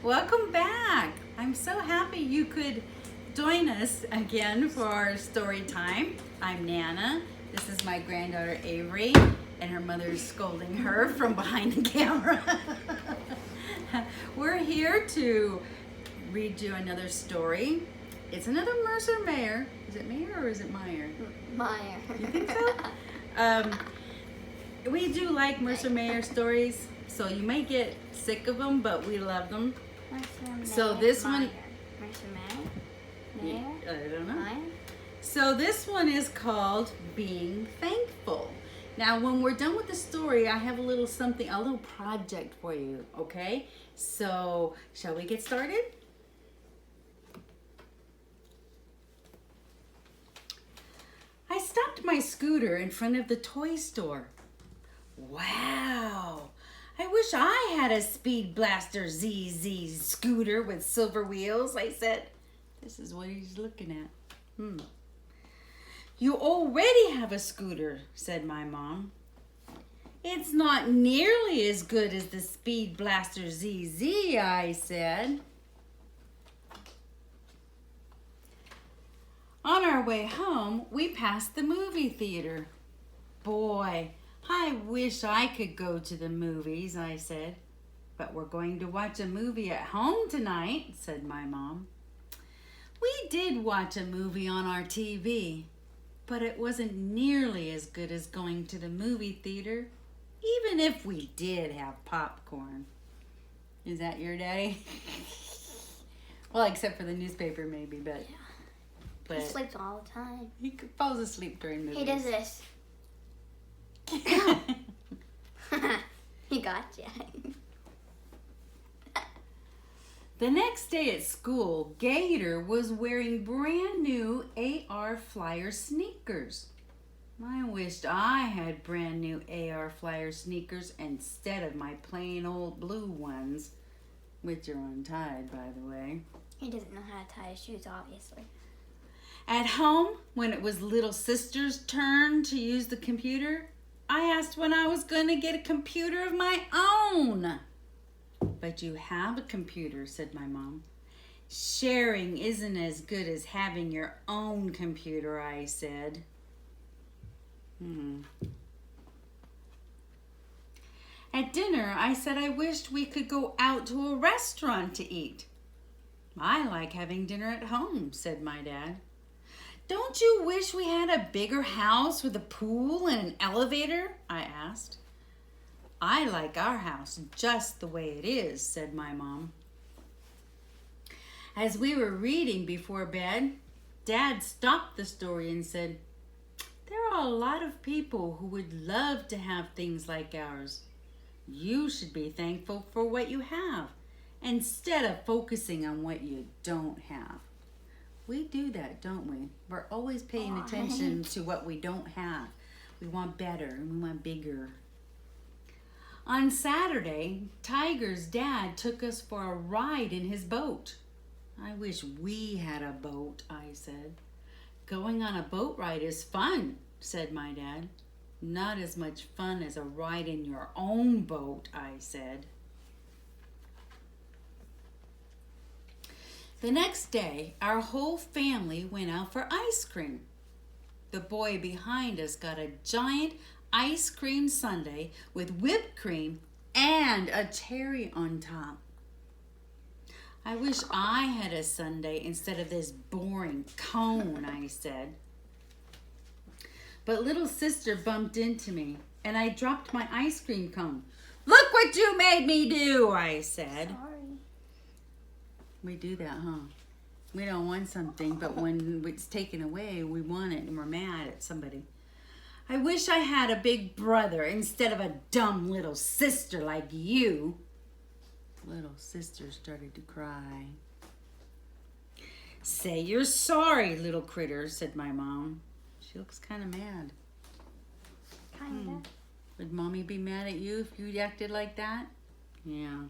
Welcome back. I'm so happy you could join us again for our story time. I'm Nana. This is my granddaughter Avery, and her mother's scolding her from behind the camera. We're here to read you another story. It's another Mercer Mayer. Is it Mayer or is it Meyer? Meyer. You think so? We do like Mercer Mayer stories, so you may get sick of them, but we love them. So this one, Mercer Mayer? I don't know. Meyer? So this one is called Being Thankful. Now, when we're done with the story, I have a little project for you, okay? So, shall we get started? I stopped my scooter in front of the toy store. Wow! I wish I had a Speed Blaster ZZ scooter with silver wheels, I said. This is what he's looking at. You already have a scooter, said my mom. It's not nearly as good as the Speed Blaster ZZ, I said. On our way home, we passed the movie theater. Boy, I wish I could go to the movies, I said. But we're going to watch a movie at home tonight, said my mom. We did watch a movie on our TV, but it wasn't nearly as good as going to the movie theater, even if we did have popcorn. Is that your daddy? Well, except for the newspaper maybe, but... He sleeps all the time. He falls asleep during movies. He does this. He got you. The next day at school, Gator was wearing brand new AR Flyer sneakers. I wished I had brand new AR Flyer sneakers instead of my plain old blue ones, which are untied, by the way. He doesn't know how to tie his shoes, obviously. At home, when it was little sister's turn to use the computer, I asked when I was going to get a computer of my own. But you have a computer, said my mom. Sharing isn't as good as having your own computer, I said. At dinner, I said I wished we could go out to a restaurant to eat. I like having dinner at home, said my dad. Don't you wish we had a bigger house with a pool and an elevator? I asked. I like our house just the way it is, said my mom. As we were reading before bed, Dad stopped the story and said, there are a lot of people who would love to have things like ours. You should be thankful for what you have instead of focusing on what you don't have. We do that, don't we? We're always paying attention to what we don't have. We want better and we want bigger. On Saturday, Tiger's dad took us for a ride in his boat. I wish we had a boat, I said. Going on a boat ride is fun, said my dad. Not as much fun as a ride in your own boat, I said. The next day, our whole family went out for ice cream. The boy behind us got a giant ice cream sundae with whipped cream and a cherry on top. I wish I had a sundae instead of this boring cone, I said. But little sister bumped into me and I dropped my ice cream cone. Look what you made me do, I said. Sorry. We do that, huh? We don't want something, but when it's taken away, we want it and we're mad at somebody. I wish I had a big brother instead of a dumb little sister like you. Little sister started to cry. Say you're sorry, little critter, said my mom. She looks kind of mad. Kinda. Would Mommy be mad at you if you acted like that? Yeah.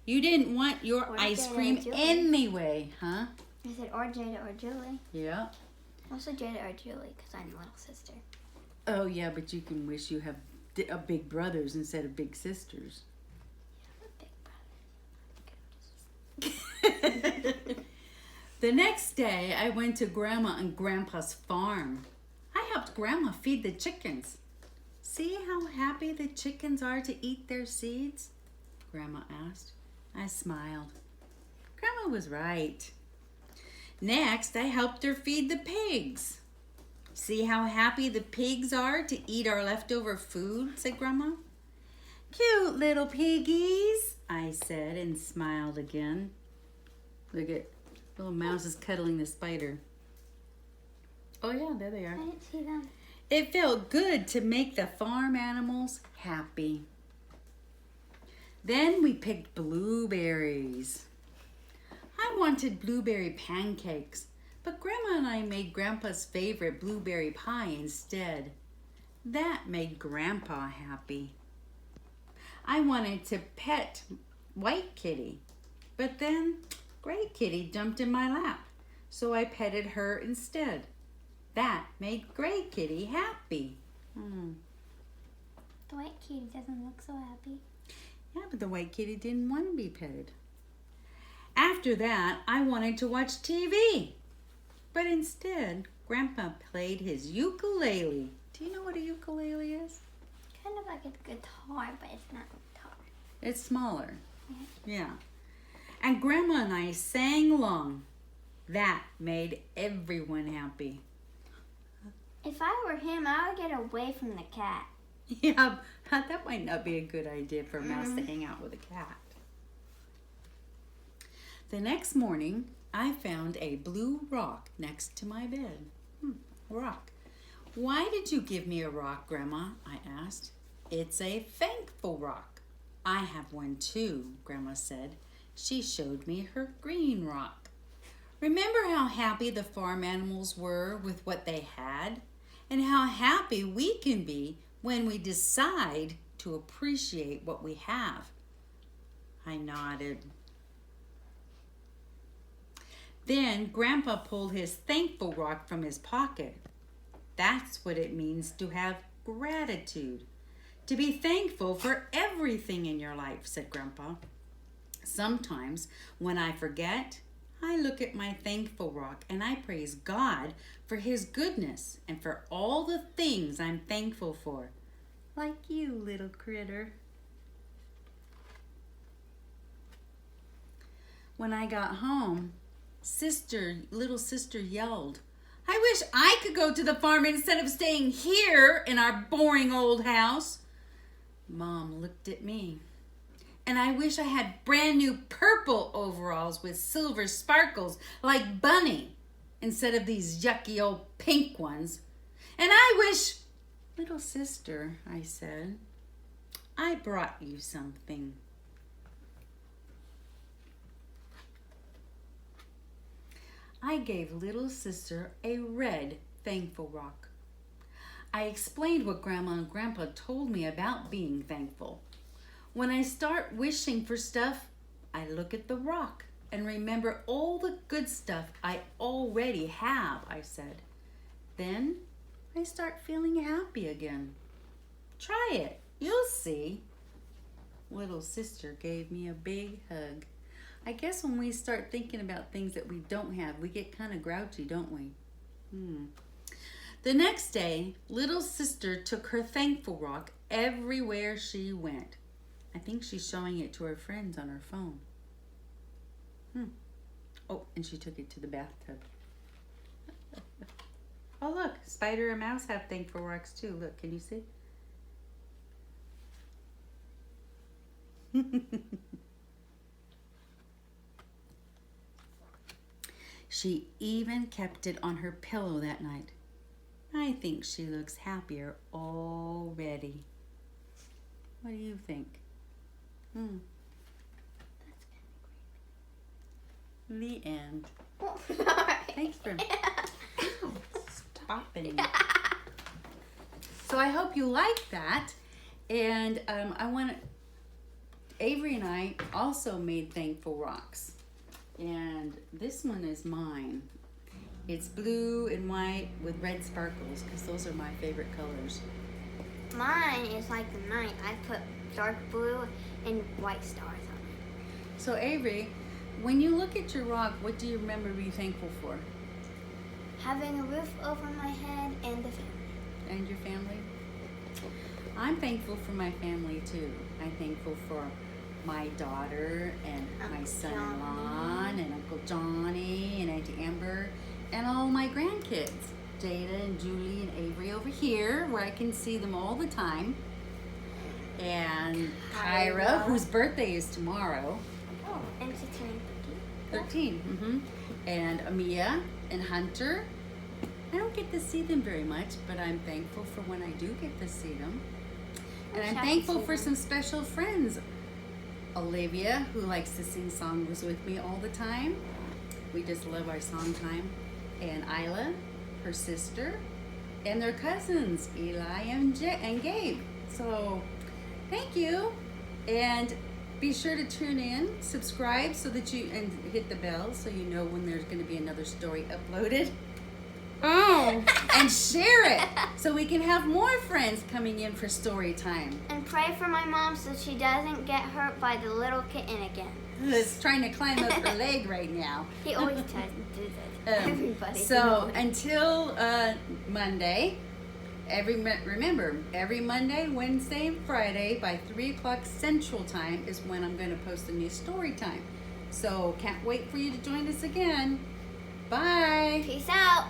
You didn't want your Or ice Jada or cream Julie. anyway, huh? I said, or Jada or Julie. Yeah. Also Jada or Julie, because I'm the little sister. Oh, yeah, but you can wish you have big brothers instead of big sisters. Yeah, I'm a big brother. The next day, I went to Grandma and Grandpa's farm. I helped Grandma feed the chickens. See how happy the chickens are to eat their seeds? Grandma asked. I smiled. Grandma was right. Next, I helped her feed the pigs. See how happy the pigs are to eat our leftover food, said Grandma. Cute little piggies, I said and smiled again. Look at little mouse is cuddling the spider. Oh yeah, there they I are. didn't see them. It felt good to make the farm animals happy. Then we picked blueberries. I wanted blueberry pancakes, but Grandma and I made Grandpa's favorite blueberry pie instead. That made Grandpa happy. I wanted to pet White Kitty, but then Gray Kitty jumped in my lap, so I petted her instead. That made Gray Kitty happy. The white kitty doesn't look so happy. Yeah, but the White Kitty didn't want to be petted. After that, I wanted to watch TV, but instead, Grandpa played his ukulele. Do you know what a ukulele is? Kind of like a guitar, but it's not a guitar. It's smaller. Yeah. Yeah. And Grandma and I sang along. That made everyone happy. If I were him, I would get away from the cat. Yeah, that might not be a good idea for a mouse to hang out with a cat. The next morning, I found a blue rock next to my bed. Rock. Why did you give me a rock, Grandma? I asked. It's a thankful rock. I have one too, Grandma said. She showed me her green rock. Remember how happy the farm animals were with what they had? And how happy we can be when we decide to appreciate what we have. I nodded. Then Grandpa pulled his thankful rock from his pocket. That's what it means to have gratitude. To be thankful for everything in your life, said Grandpa. Sometimes when I forget, I look at my thankful rock and I praise God for his goodness and for all the things I'm thankful for. Like you, little critter. When I got home, little sister yelled, I wish I could go to the farm instead of staying here in our boring old house. Mom looked at me. And I wish I had brand new purple overalls with silver sparkles like Bunny instead of these yucky old pink ones. And I wish, little sister, I said, I brought you something. I gave little sister a red thankful rock. I explained what Grandma and Grandpa told me about being thankful. When I start wishing for stuff, I look at the rock and remember all the good stuff I already have, I said. Then I start feeling happy again. Try it, you'll see. Little sister gave me a big hug. I guess when we start thinking about things that we don't have, we get kind of grouchy, don't we? The next day, little sister took her thankful rock everywhere she went. I think she's showing it to her friends on her phone. Oh, and she took it to the bathtub. Oh, look, spider and mouse have thankful rocks too. Look, can you see? She even kept it on her pillow that night. I think she looks happier already. What do you think? That's kind The end. of creepy. Thanks for stopping. So I hope you like that. And Avery and I also made thankful rocks. And this one is mine. It's blue and white with red sparkles because those are my favorite colors. Mine is like the night. I put dark blue and white stars on it. So Avery, when you look at your rock, what do you remember being thankful for? Having a roof over my head and the family. And your family? I'm thankful for my family too. I'm thankful for my daughter and my Uncle son-in-law and Uncle Johnny and Auntie Amber and all my grandkids, Jada and Julie and Avery over here, where I can see them all the time. And Kyra, whose birthday is tomorrow. Oh, and she's turning 13. And Amia and Hunter. I don't get to see them very much, but I'm thankful for when I do get to see them. And I'm thankful for some special friends. Olivia, who likes to sing songs with me all the time. We just love our song time. And Isla, her sister, and their cousins, Eli and Gabe. So, thank you. And be sure to tune in, subscribe so that and hit the bell so you know when there's going to be another story uploaded. Oh, and share it so we can have more friends coming in for story time. And pray for my mom so she doesn't get hurt by the little kitten again. Who's trying to climb up her leg right now. He always tries to do that. Everybody. So until Monday, remember, every Monday, Wednesday, and Friday by 3 o'clock Central Time is when I'm going to post a new story time. So can't wait for you to join us again. Bye. Peace out.